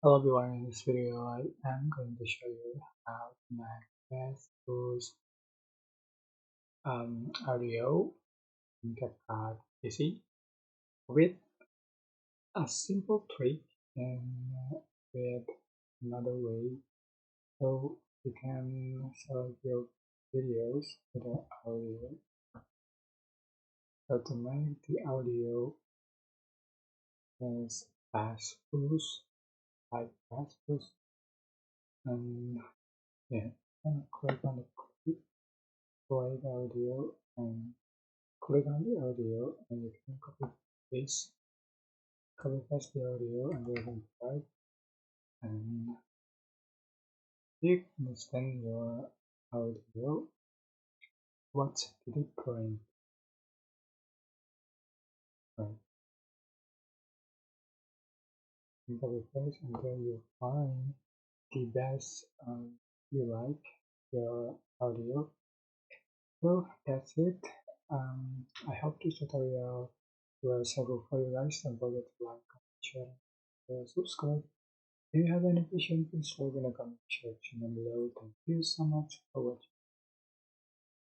Hello everyone, in this video I am going to show you how to make best boost audio in CapCut PC with a simple trick and with another way. So you can select your videos with the audio. So to make the audio is fast boost, like fast boost, and yeah, and click on the play audio and click on the audio and you can copy paste the audio and go and type and you can send your audio what's the current right and copy paste until you find the best you like your audio. Well, that's it. I hope this tutorial was helpful for you guys. Don't forget to like, comment, share, and subscribe. If you have any questions, please leave in the comment section below. Thank you so much for watching.